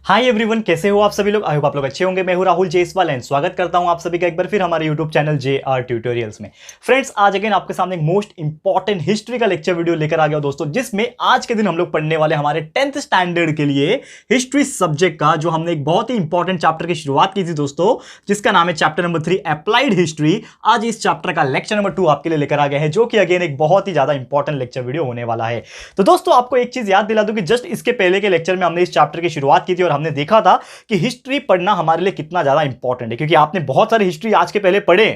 Hi everyone, कैसे हो आप सभी लोग। आई होप आप लोग अच्छे होंगे। मैं हूं राहुल जेसवाल एंड स्वागत करता हूं आप सभी का एक बार फिर हमारे यूट्यूब चैनल JR ट्यूटोरियल्स में। फ्रेंड्स, आज अगेन आपके सामने एक मोस्ट इंपॉर्टेंट हिस्ट्री का लेक्चर वीडियो लेकर आ गया दोस्तों, जिसमें आज के दिन हम लोग पढ़ने वाले हमारे 10th स्टैंडर्ड के लिए हिस्ट्री सब्जेक्ट का जो हमने एक बहुत ही इंपॉर्टेंट चैप्टर की शुरुआत की थी दोस्तों, जिसका नाम है चैप्टर नंबर 3 अप्लाइड हिस्ट्री। आज इस चैप्टर का लेक्चर नंबर 2 आपके लिए लेकर आ गया है, जो कि अगेन एक बहुत ही ज्यादा इंपॉर्टेंट लेक्चर वीडियो होने वाला है। तो दोस्तों, आपको एक चीज याद दिला दूं कि जस्ट इसके पहले के लेक्चर में हमने इस चैप्टर की शुरुआत की थी और हमने देखा था कि हिस्ट्री पढ़ना हमारे लिए कितना ज्यादा इंपॉर्टेंट है। क्योंकि आपने बहुत सारी हिस्ट्री आज के पहले पढ़े,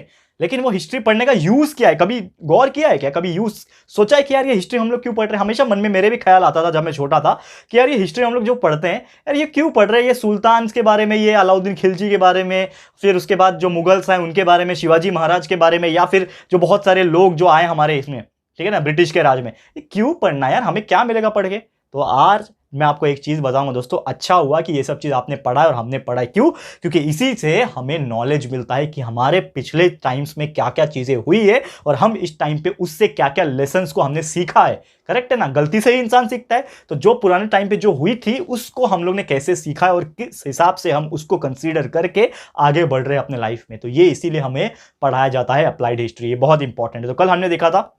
लेकिन वो हिस्ट्री पढ़ने का यूज क्या है, कभी गौर किया है क्या? कभी यूज सोचा है कि यार ये हिस्ट्री हम लोग क्यों पढ़ रहे हैं? हमेशा मन में मेरे भी ख्याल आता था जब मैं छोटा था कि यार ये हिस्ट्री हम लोग जो पढ़ते हैं, यार ये क्यों पढ़ रहे हैं? ये सुल्तान के बारे में, ये अलाउद्दीन खिलजी के बारे में, फिर उसके बाद जो मुगल्स हैं उनके बारे में, शिवाजी महाराज के बारे में, या फिर जो बहुत सारे लोग जो आए हमारे इसमें, ठीक है ना, ब्रिटिश के राज में, ये क्यों पढ़ना यार? हमें क्या मिलेगा पढ़ के? तो आज मैं आपको एक चीज बताऊंगा दोस्तों, अच्छा हुआ कि ये सब चीज आपने पढ़ा है और हमने पढ़ा है। क्यों? क्योंकि इसी से हमें नॉलेज मिलता है कि हमारे पिछले टाइम्स में क्या क्या चीजें हुई है और हम इस टाइम पे उससे क्या क्या लेसन्स को हमने सीखा है। करेक्ट है ना? गलती से ही इंसान सीखता है, तो जो पुराने टाइम पे जो हुई थी उसको हम लोग ने कैसे सीखा है और किस हिसाब से हम उसको कंसीडर करके आगे बढ़ रहे हैं अपने लाइफ में, तो ये इसीलिए हमें पढ़ाया जाता है अप्लाइड हिस्ट्री। ये बहुत इंपॉर्टेंट है। तो कल हमने देखा था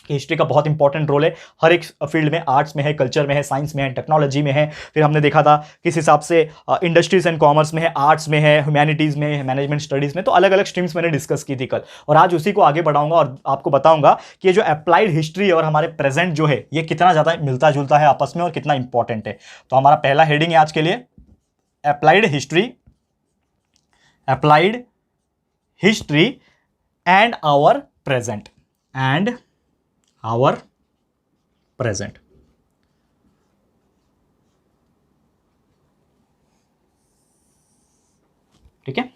कि हिस्ट्री का बहुत इंपॉर्टेंट रोल है हर एक फील्ड में, आर्ट्स में है, कल्चर में है, साइंस में है, टेक्नोलॉजी में है। फिर हमने देखा था किस हिसाब से इंडस्ट्रीज एंड कॉमर्स में है, आर्ट्स में है, ह्यूमैनिटीज में है, मैनेजमेंट स्टडीज में। तो अलग अलग स्ट्रीम्स मैंने डिस्कस की थी कल, और आज उसी को आगे बढ़ाऊंगा और आपको बताऊंगा कि ये जो अप्लाइड हिस्ट्री और हमारे प्रेजेंट जो है, ये कितना ज़्यादा मिलता जुलता है आपस में और कितना इंपॉर्टेंट है। तो हमारा पहला हेडिंग है आज के लिए applied history, applied history and our present, and our present. ठीक है,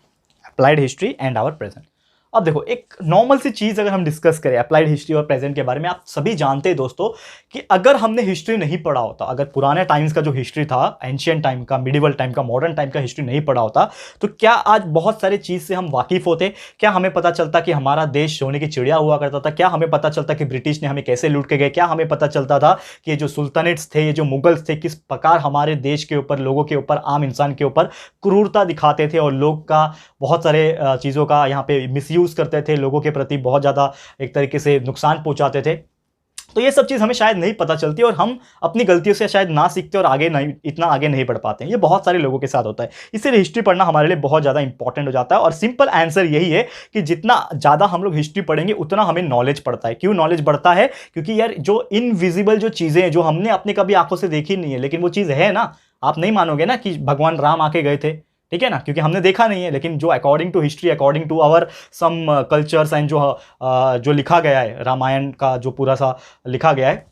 applied history and our present. अब देखो, एक नॉर्मल सी चीज अगर हम डिस्कस करें अप्लाइड हिस्ट्री और प्रेजेंट के बारे में, आप सभी जानते हैं दोस्तों कि अगर हमने हिस्ट्री नहीं पढ़ा होता, अगर पुराने टाइम्स का जो हिस्ट्री था, एंशियंट टाइम का, मिडिवल टाइम का, मॉडर्न टाइम का हिस्ट्री नहीं पढ़ा होता, तो क्या आज बहुत सारी चीज से हम वाकिफ होते? क्या हमें पता चलता कि हमारा देश सोने की चिड़िया हुआ करता था? क्या हमें पता चलता कि ब्रिटिश ने हमें कैसे लूट के गए? क्या हमें पता चलता था कि ये जो सुल्तानेट्स थे, ये जो मुगल्स थे, किस प्रकार हमारे देश के ऊपर, लोगों के ऊपर, आम इंसान के ऊपर क्रूरता दिखाते थे और लोग का बहुत सारे चीज़ों का यहाँ पे मिसयूज करते थे, लोगों के प्रति बहुत ज़्यादा एक तरीके से नुकसान पहुंचाते थे? तो ये सब चीज़ हमें शायद नहीं पता चलती और हम अपनी गलतियों से शायद ना सीखते और आगे नहीं, इतना आगे नहीं बढ़ पाते हैं। ये बहुत सारे लोगों के साथ होता है, इसीलिए हिस्ट्री पढ़ना हमारे लिए बहुत ज़्यादा इंपॉर्टेंट हो जाता है। और सिंपल आंसर यही है कि जितना ज़्यादा हम लोग हिस्ट्री पढ़ेंगे उतना हमें नॉलेज बढ़ता है। क्यों नॉलेज बढ़ता है? क्योंकि यार जो इनविजिबल जो चीज़ें हैं, जो हमने अपने कभी आंखों से देखी नहीं है, लेकिन वो चीज़ है ना, आप नहीं मानोगे ना कि भगवान राम आके गए थे, ठीक है ना, क्योंकि हमने देखा नहीं है, लेकिन जो according to history, according to our some cultures and जो लिखा गया है, रामायण का जो पूरा सा लिखा गया है,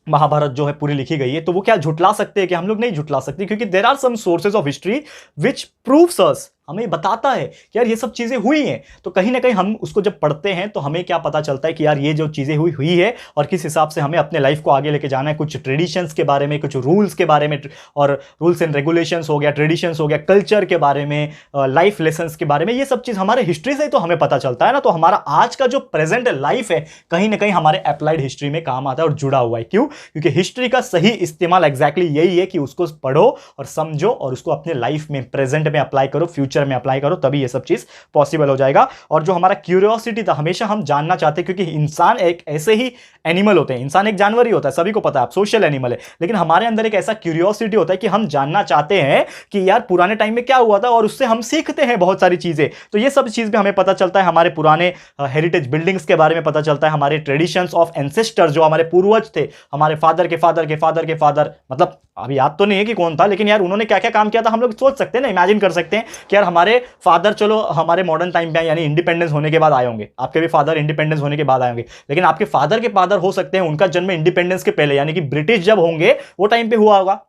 महाभारत जो है पूरी लिखी गई है, तो वो क्या झुटला सकते हैं? कि हम लोग नहीं झुटला सकते, क्योंकि there are some sources of history which proves us, हमें बताता है कि यार ये सब चीजें हुई हैं। तो कहीं ना कहीं हम उसको जब पढ़ते हैं तो हमें क्या पता चलता है कि यार ये जो चीजें हुई है और किस हिसाब से हमें अपने लाइफ को आगे लेके जाना है। कुछ ट्रेडिशंस के बारे में, कुछ रूल्स के बारे में, और रूल्स एंड रेगुलेशंस हो गया, ट्रेडिशंस हो गया, कल्चर के बारे में, लाइफ लेसन्स के बारे में, ये सब चीज हमारे हिस्ट्री से तो हमें पता चलता है ना। तो हमारा आज का जो प्रेजेंट लाइफ है कहीं ना कहीं हमारे अप्लाइड हिस्ट्री में काम आता है और जुड़ा हुआ है। क्यों? क्योंकि हिस्ट्री का सही इस्तेमाल एग्जैक्टली यही है कि उसको पढ़ो और समझो और उसको अपने लाइफ में, प्रेजेंट में अप्लाई करो, फ्यूचर में अप्लाई करो, तभी ये सब चीज पॉसिबल हो जाएगा। और जो हमारा क्यूरियोसिटी था, हमेशा हम जानना चाहते हैं, क्योंकि इंसान एक ऐसे ही एनिमल होते हैं, इंसान एक जानवर ही होता है, सभी को पता है, आप सोशल एनिमल है, लेकिन हमारे अंदर एक ऐसा क्यूरियोसिटी होता है कि हम जानना चाहते हैं कि यार पुराने टाइम में क्या हुआ था, और उससे हम सीखते हैं बहुत सारी चीजें। तो ये सब चीज में हमें पता चलता है, हमारे पुराने हेरिटेज बिल्डिंग्स के बारे में पता चलता है, हमारे ट्रेडिशंस ऑफ एंसेस्टर, जो हमारे पूर्वज थे, हमारे फादर के फादर के फादर के फादर, मतलब अभी याद तो नहीं है कि कौन था, लेकिन यार उन्होंने क्या क्या काम किया था, हम लोग सोच सकते हैं ना, इमेजिन कर सकते हैं कि यार हमारे फादर, चलो हमारे मॉडर्न टाइम पे यानी इंडिपेंडेंस होने के बाद आए होंगे, आपके भी फादर इंडिपेंडेंस होने के बाद आए होंगे, लेकिन आपके फादर के फादर हो सकते हैं उनका जन्म इंडिपेंडेंस के पहले, यानी कि ब्रिटिश जब होंगे वो टाइम पे हुआ होगा।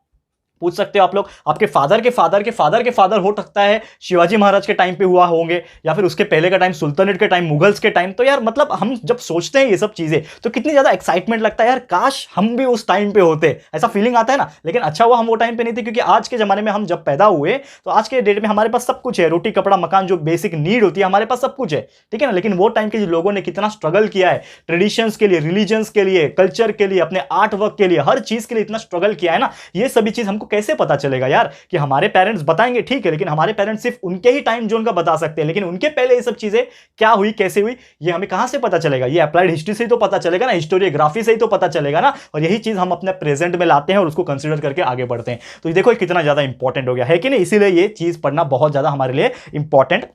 पूछ सकते हो आप लोग, आपके फादर के फादर के फादर के फादर हो सकता है शिवाजी महाराज के टाइम पे हुआ होंगे, या फिर उसके पहले का टाइम सुल्तानेट के टाइम, मुगल्स के टाइम। तो यार मतलब हम जब सोचते हैं ये सब चीजें तो कितनी ज्यादा एक्साइटमेंट लगता है, यार काश हम भी उस टाइम पे होते, ऐसा फीलिंग आता है ना। लेकिन अच्छा हुआ हम वो टाइम पे नहीं थे, क्योंकि आज के जमाने में हम जब पैदा हुए तो आज के डेट में हमारे पास सब कुछ है, रोटी कपड़ा मकान, जो बेसिक नीड होती है हमारे पास सब कुछ है, ठीक है ना। लेकिन वो टाइम के लोगों ने कितना स्ट्रगल किया है, ट्रेडिशंस के लिए, रिलीजन्स के लिए, कल्चर के लिए, अपने आर्ट वर्क के लिए, हर चीज के लिए इतना स्ट्रगल किया है ना, ये सभी चीज हमको कैसे पता चलेगा यार कि हमारे पेरेंट्स बताएंगे ठीक है, लेकिन हमारे पेरेंट्स सिर्फ उनके ही टाइम जोन का बता सकते हैं, लेकिन उनके पहले ये सब चीजें क्या हुई कैसे हुई ये हमें कहां से पता चलेगा? ये अप्लाइड हिस्ट्री से ही तो पता चलेगा ना, हिस्टोरियोग्राफी से ही तो पता चलेगा ना। और यही चीज हम अपने प्रेजेंट में लाते हैं और उसको कंसिडर करके आगे बढ़ते हैं। तो देखो कितना ज्यादा इंपॉर्टेंट हो गया है कि नहीं, इसीलिए ये चीज पढ़ना बहुत ज्यादा हमारे लिए इंपॉर्टेंट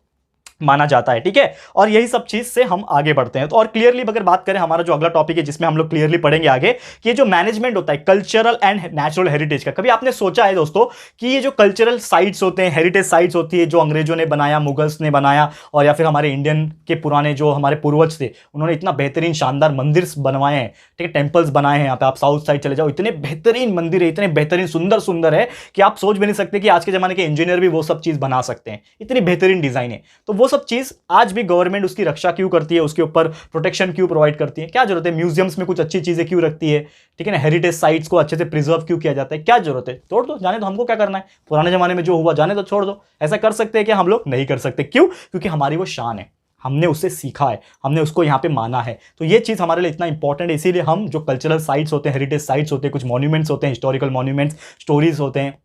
माना जाता है, ठीक है। और यही सब चीज से हम आगे बढ़ते हैं। तो और क्लियरली अगर बात करें, हमारा जो अगला टॉपिक है जिसमें हम लोग क्लियरली पढ़ेंगे आगे कि ये जो मैनेजमेंट होता है कल्चरल एंड नेचुरल हेरिटेज का, कभी आपने सोचा है दोस्तों कि ये जो कल्चरल साइट्स होते हैं, हेरिटेज साइट्स होती है जो अंग्रेजों ने बनाया, मुगल्स ने बनाया, और या फिर हमारे इंडियन के पुराने जो हमारे पूर्वज थे उन्होंने इतना बेहतरीन शानदार मंदिर बनवाए हैं, ठीक है, टेंपल्स बनाए हैं। यहाँ पे आप साउथ साइड चले जाओ, इतने बेहतरीन मंदिर है, इतने बेहतरीन सुंदर सुंदर है कि आप सोच भी नहीं सकते कि आज के जमाने के इंजीनियर भी वो सब चीज बना सकते हैं, इतनी बेहतरीन डिजाइन है। तो वो सब चीज आज भी गवर्नमेंट उसकी रक्षा क्यों करती है, उसके ऊपर प्रोटेक्शन क्यों प्रोवाइड करती है? क्या जरूरत है? म्यूजियम्स में कुछ अच्छी चीजें क्यों रखती है, ठीक है ना, हेरिटेज साइट्स को अच्छे से प्रिजर्व क्यों किया जाता है? क्या जरूरत है? तोड़ दो, जाने दो, हमको क्या करना है? पुराने जमाने में जो हुआ जाने दो, छोड़ दो। ऐसा कर सकते हैं कि हम लोग नहीं कर सकते। क्यों? क्योंकि हमारी वो शान है, हमने उससे सीखा है, हमने उसको यहाँ पे माना है। तो ये चीज़ हमारे लिए इतना इंपॉर्टेंट है, इसीलिए हम जो कल्चरल साइट्स होते हैं, हेरिटेज साइट्स होते हैं, कुछ मॉन्यूमेंट्स होते हैं, हिस्टोरिकल मॉन्यूमेंट्स, स्टोरीज होते हैं,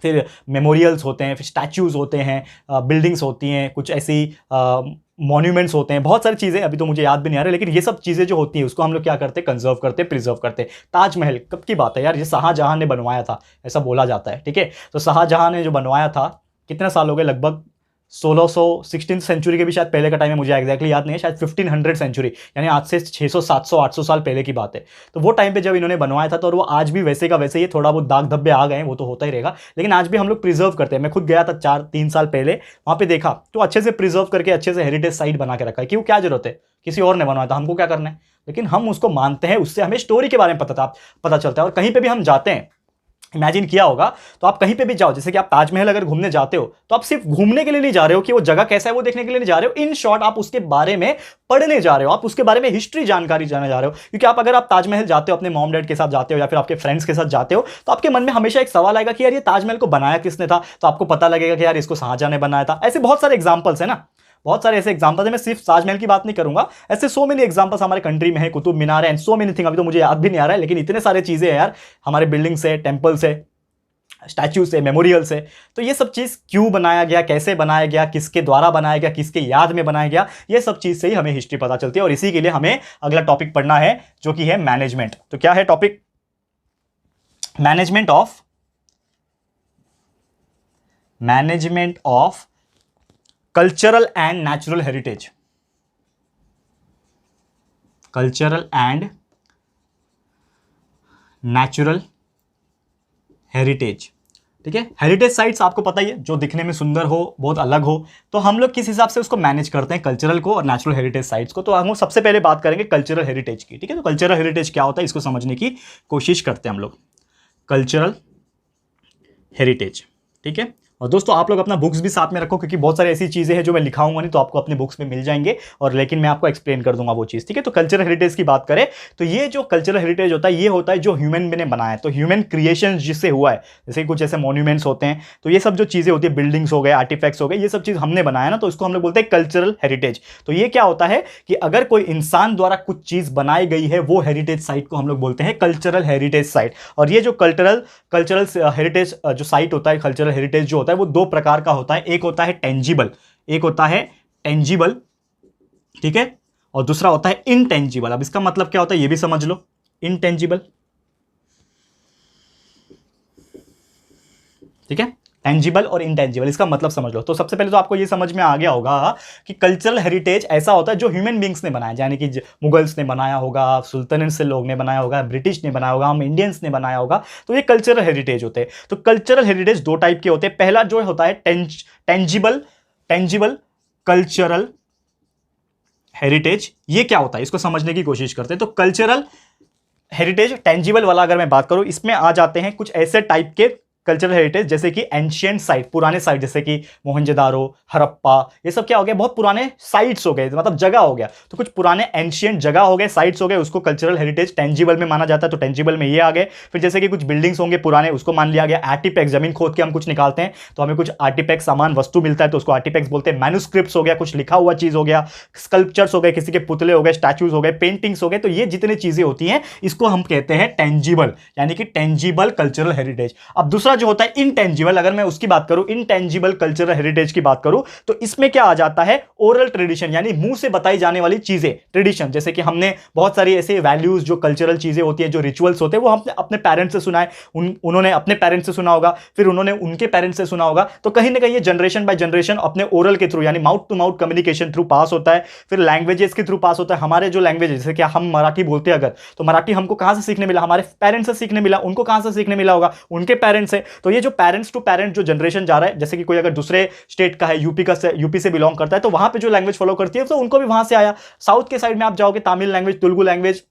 फिर मेमोरियल्स होते हैं, फिर स्टैच्यूज होते हैं, बिल्डिंग्स होती हैं, कुछ ऐसी मॉन्यूमेंट्स होते हैं, बहुत सारी चीज़ें अभी तो मुझे याद भी नहीं आ रही, लेकिन ये सब चीज़ें जो होती हैं उसको हम लोग क्या करते हैं? कंजर्व करते हैं, प्रिजर्व करते हैं। ताजमहल कब की बात है यार? ये शाहजहां ने बनवाया था, ऐसा बोला जाता है, ठीक है। तो शाहजहां ने जो बनवाया था, कितने साल हो गए? लगभग 1600 16th सेंचुरी के भी शायद पहले का टाइम है, मुझे एग्जैक्टली याद नहीं है, शायद 1500 सेंचुरी, यानी आज से 600 700 800 साल पहले की बात है। तो वो टाइम पे जब इन्होंने बनवाया था, तो और वो आज भी वैसे का वैसे ही, थोड़ा बहुत दाग धब्बे आ गए हैं, वो तो होता ही रहेगा, लेकिन आज भी हम लोग प्रिजर्व करते हैं। मैं खुद गया था 3 साल पहले, वहाँ पे देखा तो अच्छे से प्रिजर्व करके अच्छे से हेरिटेज साइट बना के रखा है। क्यों? क्या जरूरत है? किसी और ने बनवाया था, हमको क्या करना है? लेकिन हम उसको मानते हैं, उससे हमें स्टोरी के बारे में पता चलता है। और कहीं पर भी हम जाते हैं, इमेजिन किया होगा, तो आप कहीं पे भी जाओ, जैसे कि आप ताजमहल अगर घूमने जाते हो, तो आप सिर्फ घूमने के लिए नहीं जा रहे हो कि वो जगह कैसा है वो देखने के लिए नहीं जा रहे हो। इन शॉर्ट आप उसके बारे में पढ़ने जा रहे हो, आप उसके बारे में हिस्ट्री जानकारी जानने जा रहे हो। क्योंकि आप अगर आप ताजमहल जाते हो, अपने मॉम डैड के साथ जाते हो या फिर आपके फ्रेंड्स के साथ जाते हो, तो आपके मन में हमेशा एक सवाल आएगा कि यार ये ताजमहल को बनाया किसने था? तो आपको पता लगेगा कि यार इसको शाहजहां ने बनाया था। ऐसे बहुत सारे एग्जाम्पल्स है ना, बहुत सारे ऐसे एग्जांपल्स हैं। मैं सिर्फ ताजमहल की बात नहीं करूंगा, ऐसे सो मेनी एग्जांपल्स हमारे कंट्री में है, कुतुब मीनार है, एंड सो मेनी थिंग, अभी तो मुझे याद भी नहीं आ रहा है, लेकिन इतने सारे चीजें हैं यार, हमारे बिल्डिंग्स है, टेंपल्स है, स्टैच्यूज है, मेमोरियल्स है। तो ये सब चीज क्यों बनाया गया, कैसे बनाया गया, किसके द्वारा बनाया गया, किसके याद में बनाया गया, ये सब चीज से ही हमें हिस्ट्री पता चलती है। और इसी के लिए हमें अगला टॉपिक पढ़ना है जो कि है मैनेजमेंट। तो क्या है topic? Management of cultural and natural heritage. Cultural and natural heritage, ठीक है। हेरिटेज साइट्स आपको पता ही है, जो दिखने में सुंदर हो, बहुत अलग हो, तो हम लोग किस हिसाब से उसको मैनेज करते हैं, कल्चरल को और नेचुरल हेरिटेज साइट्स को। तो हम सबसे पहले बात करेंगे कल्चरल हेरिटेज की, ठीक है। तो कल्चरल हेरिटेज क्या होता है, इसको समझने की कोशिश करते हैं हम लोग। कल्चरल हेरिटेज, ठीक है। और दोस्तों आप लोग अपना बुक्स भी साथ में रखो, क्योंकि बहुत सारी ऐसी चीज़ें हैं जो मैं लिखाऊंगा नहीं, तो आपको अपने बुक्स में मिल जाएंगे, और लेकिन मैं आपको एक्सप्लेन कर दूंगा वो चीज़, ठीक है। तो कल्चरल हेरिटेज की बात करें तो ये जो कल्चरल हेरिटेज होता है, ये होता है जो ह्यूमन ने बनाया है, तो ह्यूमन क्रिएशन जिससे हुआ है, जैसे कुछ ऐसे मॉन्यूमेंट्स होते हैं, तो ये सब जो चीज़ें होती है, बिल्डिंग्स हो गए, आर्टिफैक्ट्स हो गए, ये सब चीज़ हमने बनाया ना, तो इसको हम लोग बोलते हैं कल्चरल हेरिटेज। तो ये क्या होता है कि अगर कोई इंसान द्वारा कुछ चीज़ बनाई गई है, वो हेरिटेज साइट को हम लोग बोलते हैं कल्चरल हेरिटेज साइट। और ये जो कल्चरल हेरिटेज जो साइट होता है, कल्चरल हेरिटेज जो होता है, वो दो प्रकार होता है। एक होता है टेंजिबल, ठीक है, और दूसरा होता है इनटेंजिबल। अब इसका मतलब क्या होता है ये भी समझ लो। इनटेंजिबल, ठीक है, टेंजिबल और इनटेंजिबल, इसका मतलब समझ लो। तो सबसे पहले तो आपको ये समझ में आ गया होगा कि कल्चरल हेरिटेज ऐसा होता है जो ह्यूमन बींग्स ने बनाया, यानी कि मुगल्स ने बनाया होगा, सुल्तानेट से लोग ने बनाया होगा, ब्रिटिश ने बनाया होगा, हम इंडियंस ने बनाया होगा, तो ये कल्चरल हेरिटेज होते हैं। तो कल्चरल हेरिटेज दो टाइप के होते हैं। पहला जो होता है टेंजिबल कल्चरल हेरिटेज, ये क्या होता है इसको समझने की कोशिश करते हैं। तो कल्चरल हेरिटेज टेंजिबल वाला अगर मैं बात करूं, इसमें आ जाते हैं कुछ ऐसे टाइप के कल्चरल हेरिटेज, जैसे कि एंशिएंट साइट, पुराने साइट, जैसे कि मोहनजोदारो, हड़प्पा, ये सब क्या हो गया, बहुत पुराने साइट्स हो गए, मतलब जगह हो गया। तो कुछ पुराने एंशिएंट जगह हो गए, साइट्स हो गए, उसको कल्चरल हेरिटेज टेंजिबल में माना जाता है। तो टेंजिबल में ये आ गए। फिर जैसे कि कुछ बिल्डिंग्स होंगे पुराने, उसको मान लिया गया। आर्टिफैक्ट्स, जमीन खोद के हम कुछ निकालते हैं तो हमें कुछ आर्टिफैक्ट सामान वस्तु मिलता है, तो उसको आर्टिफैक्ट्स बोलते हैं। मैन्युस्क्रिप्ट्स हो गया, कुछ लिखा हुआ चीज हो गया। स्कल्पचर्स हो गए, किसी के पुतले हो गए, स्टैच्यूज हो गए, पेंटिंग्स हो गए। तो ये जितनी चीजें होती हैं इसको हम कहते हैं टेंजिबल, यानी कि टेंजिबल कल्चरल हेरिटेज। अब दूसरा दूसरा जो होता है इंटेंजिबल, अगर मैं उसकी बात करूं, इंटेंजिबल कल्चरल हेरिटेज की बात करूं, तो इसमें क्या आ जाता है, ओरल ट्रेडिशन, यानी मुंह से बताई जाने वाली चीजें, ट्रेडिशन, जैसे कि हमने बहुत सारी ऐसे वैल्यूज, जो कल्चरल चीजें होती है, जो रिचुअल्स होते हैं, वो हमने अपने पेरेंट्स से सुना है, उन्होंने अपने पेरेंट्स से सुना होगा, फिर उन्होंने उनके पेरेंट्स से सुना होगा, तो कहीं ना कहीं ये जनरेशन बाय जनरेशन अपने ओरल के थ्रू, यानी mouth to mouth communication through पास होता है। फिर लैंग्वेजेस के थ्रू पास होता है। हमारे जो लैंग्वेज, जैसे कि हम मराठी बोलते हैं अगर, तो मराठी हमको कहां से सीखने मिला, हमारे पेरेंट्स से सीखने मिला, उनको कहां से सीखने मिला होगा, उनके पेरेंट्स से। तो ये जो पेरेंट्स टू पेरेंट जो जनरेशन जा रहा है, जैसे कि कोई अगर दूसरे स्टेट का है, यूपी से बिलोंग करता है, तो वहां पे जो लैंग्वेज फॉलो करती है, तो उनको भी वहां से आया। साउथ के साइड में आप जाओगे, Tamil language, Telugu language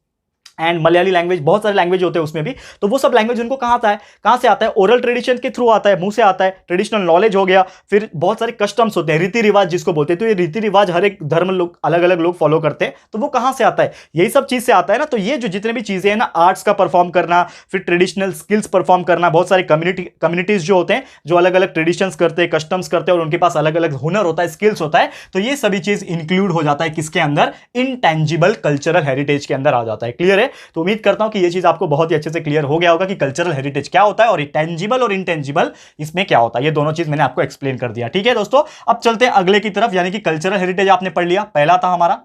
and Malayali language, बहुत सारे लैंग्वेज होते हैं उसमें भी, तो वो सब लैंग्वेज उनको कहां आता है, कहां से आता है, ओरल ट्रेडिशन के थ्रू आता है, मुंह से आता है, ट्रेडिशनल नॉलेज हो गया। फिर बहुत सारे कस्टम्स होते हैं, रीति रिवाज जिसको बोलते हैं, तो ये रीति रिवाज हर एक धर्म लोग अलग अलग लोग फॉलो करते हैं, तो वो कहां से आता है, यही सब चीज से आता है ना। तो ये जो जितने भी चीजें हैं ना, आर्ट्स का परफॉर्म करना, फिर ट्रेडिशनल स्किल्स परफॉर्म करना, बहुत सारे कम्युनिटीज जो होते हैं, जो अलग अलग ट्रेडिशंस करते हैं, कस्टम्स करते हैं, और उनके पास अलग अलग हुनर होता है, स्किल्स होता है, तो ये सभी चीज इंक्लूड हो जाता है किसके अंदर, इंटेंजिबल कल्चरल हेरिटेज के अंदर आ जाता है। क्लियर है? तो उम्मीद करता हूं कि ये चीज आपको बहुत ही अच्छे से क्लियर हो गया होगा कि कल्चरल हेरिटेज क्या होता है और टेंजिबल और इंटेंजिबल इसमें क्या होता है। ये दोनों चीज मैंने आपको एक्सप्लेन कर दिया। ठीक है दोस्तों, अब चलते हैं अगले की तरफ, यानी कि कल्चरल हेरिटेज आपने पढ़ लिया, पहला था हमारा,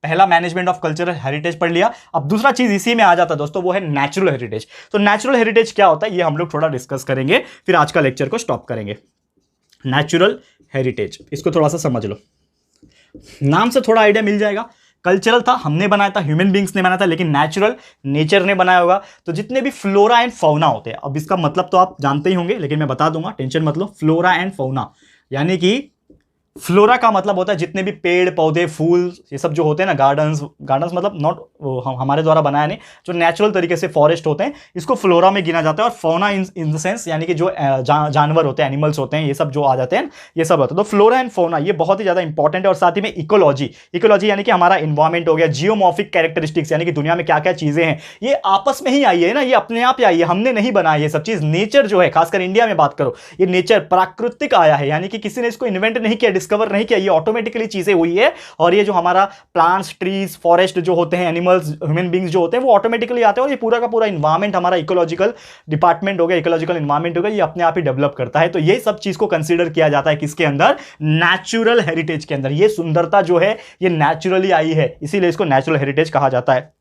पहला मैनेजमेंट ऑफ कल्चरल हेरिटेज पढ़ लिया। अब दूसरा चीज इसी में आ जाता है दोस्तों, वो है नेचुरल हेरिटेज। तो नेचुरल हेरिटेज क्या होता है, ये हम लोग थोड़ा डिस्कस करेंगे, फिर आज का लेक्चर को स्टॉप करेंगे। नेचुरल हेरिटेज, इसको थोड़ा सा समझ लो, नाम से थोड़ा आइडिया मिल जाएगा। कल्चरल था, हमने बनाया था, ह्यूमन बींग्स ने बनाया था, लेकिन नेचुरल नेचर ने बनाया होगा। तो जितने भी फ्लोरा एंड फौना होते हैं, अब इसका मतलब तो आप जानते ही होंगे, लेकिन मैं बता दूंगा, टेंशन मत लो। फ्लोरा एंड फौना यानी कि फ्लोरा का मतलब होता है जितने भी पेड़ पौधे फूल, ये सब जो होते हैं ना, गार्डन्स मतलब नॉट हमारे द्वारा बनाया नहीं, जो नेचुरल तरीके से फॉरेस्ट होते हैं, इसको फ्लोरा में गिना जाता है। और फौना इन द सेंस यानी कि जो जानवर होते हैं, एनिमल्स होते हैं, ये सब जो आ जाते हैं, ये सब होता है। तो फ्लोरा एंड फौना ये बहुत ही ज्यादा इंपॉर्टेंट है। और साथ ही में इकोलॉजी यानी कि हमारा इन्वायरमेंट हो गया, जियोमॉर्फिक कैरेक्टरिस्टिक्स यानी कि दुनिया में क्या क्या चीजें हैं, ये आपस में ही आई है ना, ये अपने आप ही आई है, हमने नहीं बनाया ये सब चीज। नेचर जो है, खासकर इंडिया में बात करो, ये नेचर प्राकृतिक आया है, यानी कि किसी ने इसको इन्वेंट नहीं किया, डिस्कवर नहीं किया, ये ऑटोमेटिकली चीजें हुई है। और ये जो हमारा प्लांट्स, ट्रीज, फॉरेस्ट जो होते हैं, एनिमल्स, ह्यूमन बींग्स जो होते हैं, वो ऑटोमेटिकली आते हैं। और ये पूरा का पूरा इन्वायरमेंट हमारा इकोलॉजिकल डिपार्टमेंट हो गया, इकोलॉजिकल इन्वायरमेंट हो गया, ये अपने आप ही डेवलप करता है। तो ये सब चीज को कंसीडर किया जाता है किसके अंदर, नेचुरल हेरिटेज के अंदर। ये सुंदरता जो है ये नेचुरली आई है, इसीलिए इसको नेचुरल हेरिटेज कहा जाता है।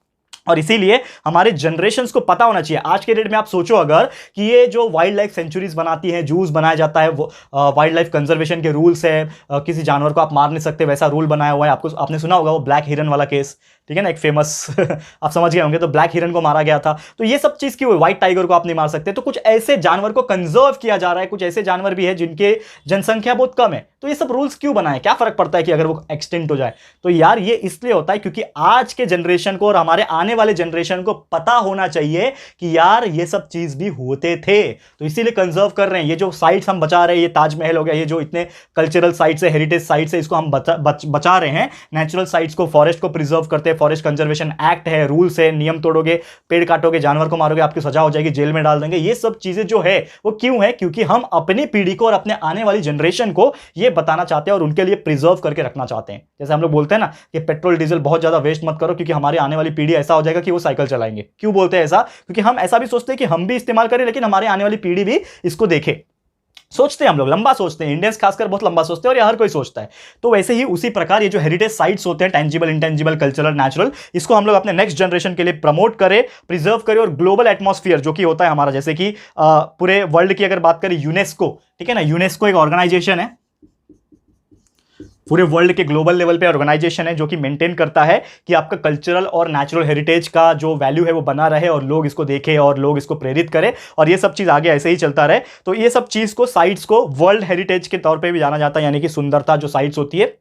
और इसीलिए हमारे जनरेशंस को पता होना चाहिए। आज के डेट में आप सोचो अगर कि ये जो वाइल्ड लाइफ सेंचुरीज बनाती हैं, जूस बनाया जाता है, वो वाइल्ड लाइफ कंजर्वेशन के रूल्स है, किसी जानवर को आप मार नहीं सकते, वैसा रूल बनाया हुआ है। आपने सुना होगा वो ब्लैक हिरन वाला केस, ठीक है ना, एक फेमस आप समझ गए होंगे। तो ब्लैक हिरन को मारा गया था, तो ये सब चीज क्यों है, व्हाइट टाइगर को आप नहीं मार सकते। तो कुछ ऐसे जानवर को कंजर्व किया जा रहा है, कुछ ऐसे जानवर भी है जिनके जनसंख्या बहुत कम है, तो ये सब रूल्स क्यों बनाए, क्या फर्क पड़ता है कि अगर वो एक्सटिंक्ट हो जाए। तो यार ये इसलिए होता है क्योंकि आज के जनरेशन को और हमारे आने वाले जनरेशन को पता होना चाहिए कि यार ये सब चीज भी होते थे, तो इसीलिए कंजर्व कर रहे हैं। ये जो साइट्स हम बचा रहे हैं, ये ताजमहल हो गया, ये जो इतने कल्चरल साइट्स है, हेरिटेज साइट्स है, इसको हम बचा रहे हैं। नेचुरल साइट्स को, फॉरेस्ट को प्रिजर्व करते हैं। फॉरेस्ट कंजर्वेशन एक्ट है, रूल्स है, नियम तोड़ोगे, पेड़ काटोगे, जानवर को मारोगे, आपकी सजा हो जाएगी, जेल में डाल देंगे। ये सब चीजें जो है वो क्यों है, क्योंकि हम अपनी पीढ़ी को और अपने आने वाली जनरेशन को ये बताना चाहते हैं और उनके लिए प्रिजर्व करके रखना चाहते हैं। जैसे हम लोग बोलते हैं ना कि पेट्रोल डीजल बहुत ज्यादा वेस्ट मत करो, क्योंकि हमारी आने वाली पीढ़ी ऐसा हो जाएगा कि वो साइकिल चलाएंगे। क्यों बोलते हैं ऐसा, क्योंकि हम ऐसा भी सोचते हैं कि हम भी इस्तेमाल करें, लेकिन हमारे आने वाली पीढ़ी भी इसको देखे। सोचते हैं हम लोग, लंबा सोचते हैं, इंडियंस खासकर बहुत लंबा सोचते हैं, और ये हर कोई सोचता है। तो वैसे ही उसी प्रकार ये जो हेरिटेज साइट्स होते हैं, टेंजिबल, इंटेंजिबल, कल्चरल, नेचुरल, इसको हम लोग अपने नेक्स्ट जनरेशन के लिए प्रमोट करें, प्रिजर्व करें। और ग्लोबल एटमॉस्फेयर जो कि होता है हमारा, जैसे कि पूरे वर्ल्ड की अगर बात करें, यूनेस्को, ठीक है ना, यूनेस्को एक ऑर्गेनाइजेशन है, पूरे वर्ल्ड के ग्लोबल लेवल पे ऑर्गेनाइजेशन है, जो कि मेंटेन करता है कि आपका कल्चरल और नेचुरल हेरिटेज का जो वैल्यू है वो बना रहे और लोग इसको देखें और लोग इसको प्रेरित करें, और ये सब चीज़ आगे ऐसे ही चलता रहे। तो ये सब चीज़ को, साइट्स को वर्ल्ड हेरिटेज के तौर पे भी जाना जाता है, यानी कि सुंदरता जो साइट्स होती है,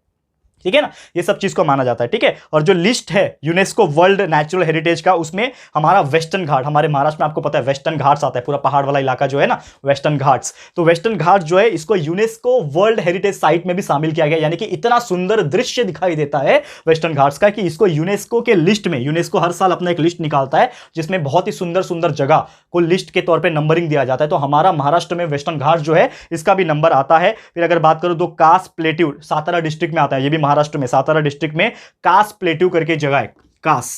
ठीक है ना, ये सब चीज को माना जाता है। ठीक है, और जो लिस्ट है यूनेस्को वर्ल्ड नेचुरल हेरिटेज का, उसमें हमारा वेस्टर्न घाट, हमारे महाराष्ट्र में आपको पता है वेस्टर्न घाट्स आता है, पूरा पहाड़ वाला इलाका जो है ना, वेस्टर्न घाट्स। तो वेस्टर्न घाट जो है, इसको यूनेस्को वर्ल्ड हेरिटेज साइट में भी शामिल किया गया, यानी कि इतना सुंदर दृश्य दिखाई देता है वेस्टर्न घाट्स का कि इसको यूनेस्को के लिस्ट में, यूनेस्को हर साल अपना एक लिस्ट निकालता है जिसमें बहुत ही सुंदर सुंदर जगह को लिस्ट के तौर पर नंबरिंग दिया जाता है। तो हमारा महाराष्ट्र में वेस्टर्न घाट जो है, इसका भी नंबर आता है। फिर अगर बात करो तो कास प्लेट्यू, सातारा डिस्ट्रिक्ट में आता है, ये भी महाराष्ट्र में, सातारा डिस्ट्रिक्ट में कास प्लेट्यू करके जगह है, कास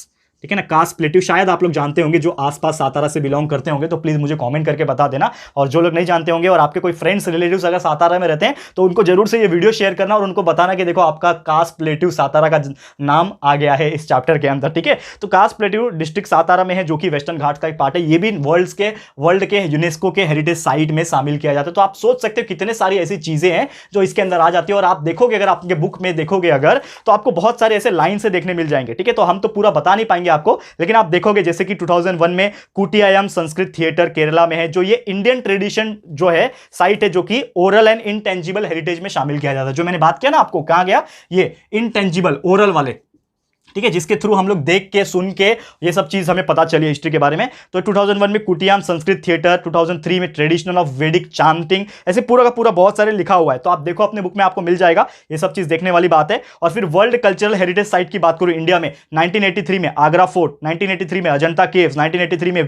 ठीक है ना, कास्ट प्लेट्यू शायद आप लोग जानते होंगे, जो आसपास सातारा से बिलोंग करते होंगे तो प्लीज मुझे कमेंट करके बता देना, और जो लोग नहीं जानते होंगे और आपके कोई फ्रेंड्स रिलेटिव्स अगर सातारा में रहते हैं तो उनको जरूर से ये वीडियो शेयर करना और उनको बताना कि देखो आपका कास्ट प्लेट्यू सातारा का नाम आ गया है इस चैप्टर के अंदर। ठीक है, तो कास्ट प्लेट्यू डिस्ट्रिक्ट सातारा में है, जो कि वेस्टर्न घाट का एक पार्ट है, ये भी वर्ल्ड के यूनेस्को के हेरिटेज साइट में शामिल किया जाता है। तो आप सोच सकते हो कितने सारी ऐसी चीजें हैं जो इसके अंदर आ जाती है, और आप देखोगे अगर आपके बुक में देखोगे अगर, तो आपको बहुत सारे ऐसे लाइन से देखने मिल जाएंगे। ठीक है, तो हम तो पूरा बता नहीं पाएंगे आपको, लेकिन आप देखोगे जैसे कि 2001 में कुटियायम संस्कृत थिएटर केरला में है, जो ये इंडियन ट्रेडिशन जो है साइट है, जो कि ओरल एंड इनटेंजिबल हेरिटेज में शामिल किया जाता है। जो मैंने बात किया ना आपको, कहां गया ये इनटेंजिबल ओरल वाले, ठीक है, जिसके थ्रू हम लोग देख के सुन के ये सब चीज हमें पता चली हिस्ट्री के बारे में। तो 2001 में कुटियाम संस्कृत थिएटर, 2003 में ट्रेडिशनल ऑफ वेदिक चांटिंग, ऐसे पूरा का पूरा बहुत सारे लिखा हुआ है। तो आप देखो अपने बुक में आपको मिल जाएगा, ये सब चीज देखने वाली बात है। और फिर वर्ल्ड कल्चरल हेरिटेज साइट की बात करूं इंडिया में, 1983 में आगरा फोर्ट, 1983 में अजंता केव्स, 1983 में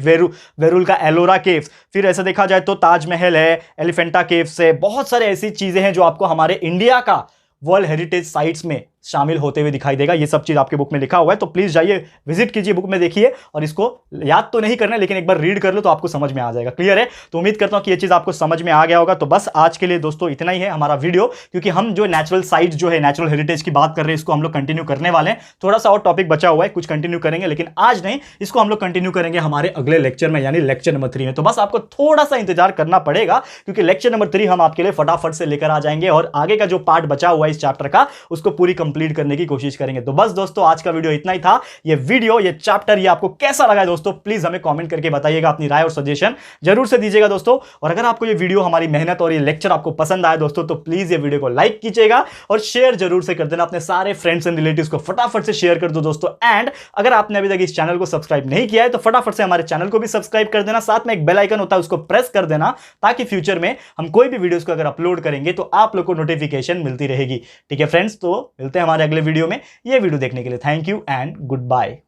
वेरुल का एलोरा केव्स, फिर ऐसा देखा जाए तो ताजमहल है, एलिफेंटा केव्स है, बहुत सारे ऐसी चीजें हैं जो आपको हमारे इंडिया का वर्ल्ड हेरिटेज साइट्स में शामिल होते हुए दिखाई देगा। ये सब चीज आपके बुक में लिखा हुआ है, तो प्लीज जाइए विजिट कीजिए, बुक में देखिए, और इसको याद तो नहीं करना है लेकिन एक बार रीड कर लो तो आपको समझ में आ जाएगा। क्लियर है? तो उम्मीद करता हूं कि ये चीज आपको समझ में आ गया होगा। तो बस आज के लिए दोस्तों इतना ही है हमारा वीडियो, क्योंकि हम जो नेचुरल साइट जो है, नेचुरल हेरिटेज की बात कर रहे हैं, इसको हम लोग कंटिन्यू करने वाले हैं। थोड़ा सा और टॉपिक बचा हुआ है, कुछ कंटिन्यू करेंगे, लेकिन आज नहीं, इसको हम लोग कंटिन्यू करेंगे हमारे अगले लेक्चर में, यानी लेक्चर नंबर 3 में। तो बस आपको थोड़ा सा इंतजार करना पड़ेगा, क्योंकि लेक्चर नंबर 3 हम आपके लिए फटाफट से लेकर आ जाएंगे, और आगे का जो पार्ट बचा हुआ है इस चैप्टर का, उसको पूरी कंप्लीट करने की कोशिश करेंगे। तो बस दोस्तों आज का वीडियो इतना ही था। ये वीडियो, ये चैप्टर, ये आपको कैसा लगा दोस्तों, प्लीज हमें कमेंट करके बताइएगा, अपनी राय और सजेशन जरूर से दीजिएगा दोस्तों। और अगर आपको ये वीडियो, हमारी मेहनत और ये लेक्चर आपको पसंद आया दोस्तों, तो प्लीज ये वीडियो को लाइक कीजिएगा और शेयर जरूर से कर देना अपने सारे फ्रेंड्स एंड रिलेटिव्स को, फटाफट से शेयर कर दो दोस्तों। एंड अगर आपने अभी तक इस चैनल को सब्सक्राइब नहीं किया है तो फटाफट से हमारे चैनल को भी सब्सक्राइब कर देना, साथ में एक बेल आइकन होता है उसको प्रेस कर देना, ताकि फ्यूचर में हम कोई भी वीडियोस को अगर अपलोड करेंगे तो आप लोग को नोटिफिकेशन मिलती रहेगी। ठीक है फ्रेंड्स, तो मिलते हैं हमारे अगले वीडियो में। ये वीडियो देखने के लिए thank you and good bye.